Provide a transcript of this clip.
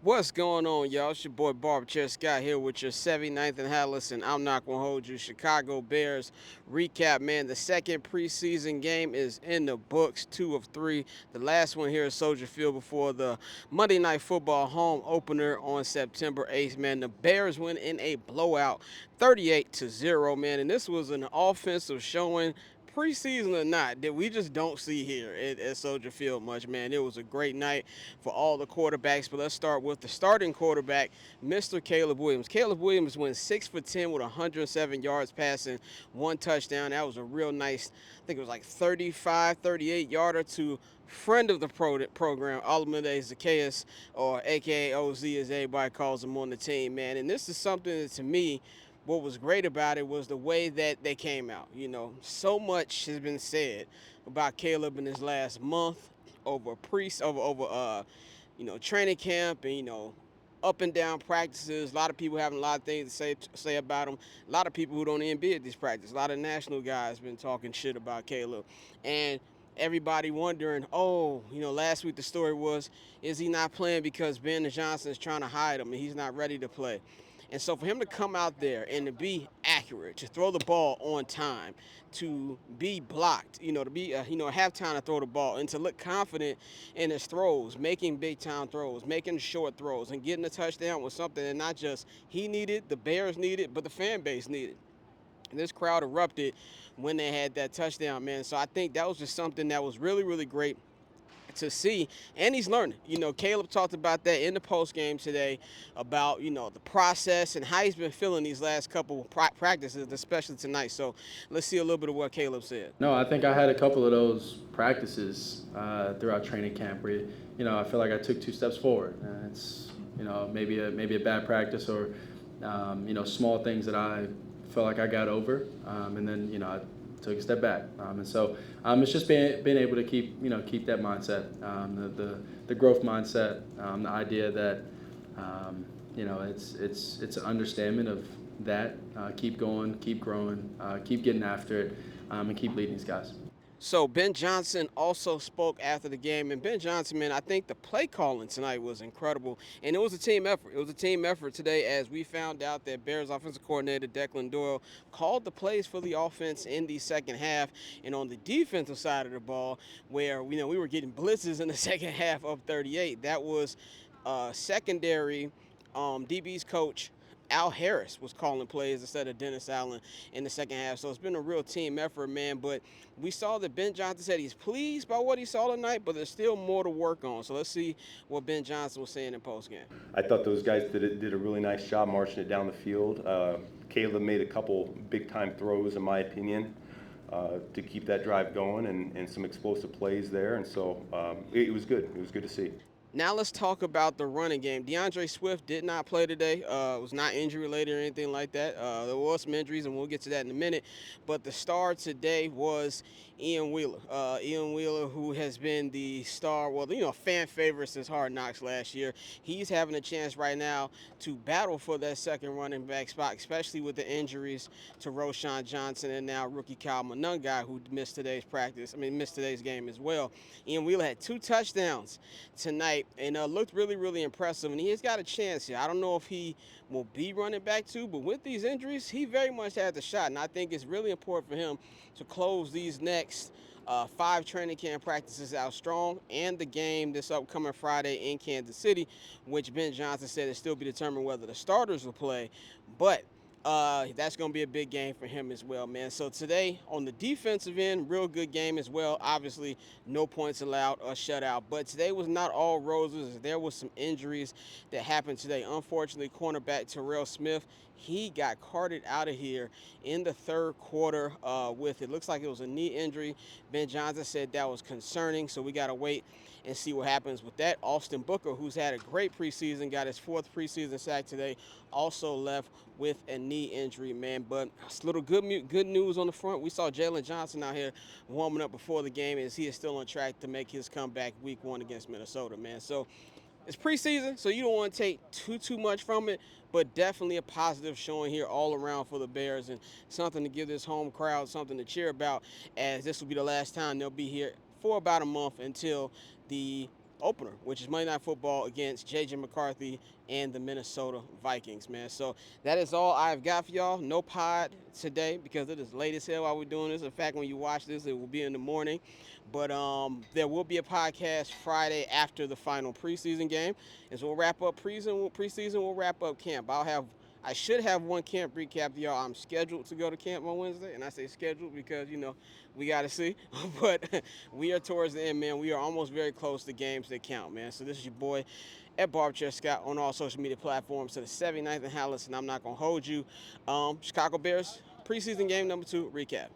What's going on, y'all? It's your boy Barber Chair Scott here with your 79th and Hallis, and I'm not going to hold you. Chicago Bears recap, man. The second preseason game is in the books, 2 of 3. The last one here at Soldier Field before the Monday Night Football home opener on September 8th, man. The Bears win in a blowout, 38-0, man. And this was an offensive showing, preseason or not, that we just don't see here at Soldier Field much, man. It was a great night for all the quarterbacks, but let's start with the starting quarterback, Mr. Caleb Williams. Caleb Williams went 6 for 10 with 107 yards passing, 1 touchdown. That was a real nice, I think it was like 35, 38 yarder to friend of the program, Olamide Zacchaeus, or AKA OZ as everybody calls him on the team, man. And this is something that to me, what was great about it was the way that they came out. You know, so much has been said about Caleb in his last month over training camp and up and down practices. A lot of people having a lot of things to say about him. A lot of people who don't even be at these practices. A lot of national guys been talking shit about Caleb, and everybody wondering, oh, last week the story was, is he not playing because Ben Johnson is trying to hide him and he's not ready to play? And so for him to come out there and to be accurate, to throw the ball on time, to be blocked, to be, have time to throw the ball, and to look confident in his throws, making big time throws, making short throws, and getting a touchdown was something that not just he needed, the Bears needed, but the fan base needed. And this crowd erupted when they had that touchdown, man. So I think that was just something that was really, really great to see, and he's learning. Caleb talked about that in the post game today about the process and how he's been feeling these last couple practices, especially tonight. So let's see a little bit of what Caleb said. No, I think I had a couple of those practices throughout training camp where, I feel like I took 2 steps forward. It's, maybe a bad practice or, small things that I felt like I got over, and then, I took a step back. And so it's just being able to keep that mindset, the growth mindset, the idea that, it's an understanding of that. Keep going, keep growing, keep getting after it, and keep leading these guys. So Ben Johnson also spoke after the game, and Ben Johnson, man, I think the play calling tonight was incredible, and it was a team effort. It was a team effort today, as we found out that Bears offensive coordinator Declan Doyle called the plays for the offense in the second half, and on the defensive side of the ball, where we were getting blitzes in the second half of 38, that was secondary DB's coach Al Harris was calling plays instead of Dennis Allen in the second half. So it's been a real team effort, man. But we saw that Ben Johnson said he's pleased by what he saw tonight, but there's still more to work on. So let's see what Ben Johnson was saying in postgame. I thought those guys did a really nice job marching it down the field. Caleb made a couple big time throws, in my opinion, to keep that drive going and some explosive plays there. And so it was good. It was good to see. Now let's talk about the running game. DeAndre Swift did not play today. Was not injury related or anything like that. There was some injuries, and we'll get to that in a minute. But the star today was Ian Wheeler. Ian Wheeler, who has been the star, well, fan favorite since Hard Knocks last year. He's having a chance right now to battle for that second running back spot, especially with the injuries to Roschon Johnson and now rookie Kyle Monungai, who missed today's game as well. Ian Wheeler had 2 touchdowns tonight and looked really, really impressive. And he's got a chance here. I don't know if he will be running back too, but with these injuries, he very much has a shot. And I think it's really important for him to close these next 5 training camp practices out strong, and the game this upcoming Friday in Kansas City, which Ben Johnson said it still be determined whether the starters will play. But that's going to be a big game for him as well, man. So today on the defensive end, real good game as well. Obviously, no points allowed or shutout. But today was not all roses. There was some injuries that happened today. Unfortunately, cornerback Terrell Smith, he got carted out of here in the third quarter with, it looks like it was a knee injury. Ben Johnson said that was concerning, so we got to wait and see what happens with that. Austin Booker, who's had a great preseason, got his 4th preseason sack today, also left with a knee injury, man. But it's a little good news on the front. We saw Jalen Johnson out here warming up before the game, as he is still on track to make his comeback week 1 against Minnesota, man. So it's preseason, so you don't want to take too much from it, but definitely a positive showing here all around for the Bears, and something to give this home crowd something to cheer about, as this will be the last time they'll be here for about a month until the opener, which is Monday Night Football against J.J. McCarthy and the Minnesota Vikings, man. So that is all I've got for y'all. No pod today because it is late as hell while we're doing this. In fact, when you watch this, it will be in the morning. But there will be a podcast Friday after the final preseason game. As we'll wrap up preseason, we'll wrap up camp. I should have one camp recap, y'all. I'm scheduled to go to camp on Wednesday, and I say scheduled because we got to see. But we are towards the end, man. We are almost very close to games that count, man. So this is your boy at Barbchair Scott on all social media platforms to the 79th and Hallis, and I'm not gonna hold you. Chicago Bears preseason game number 2 recap.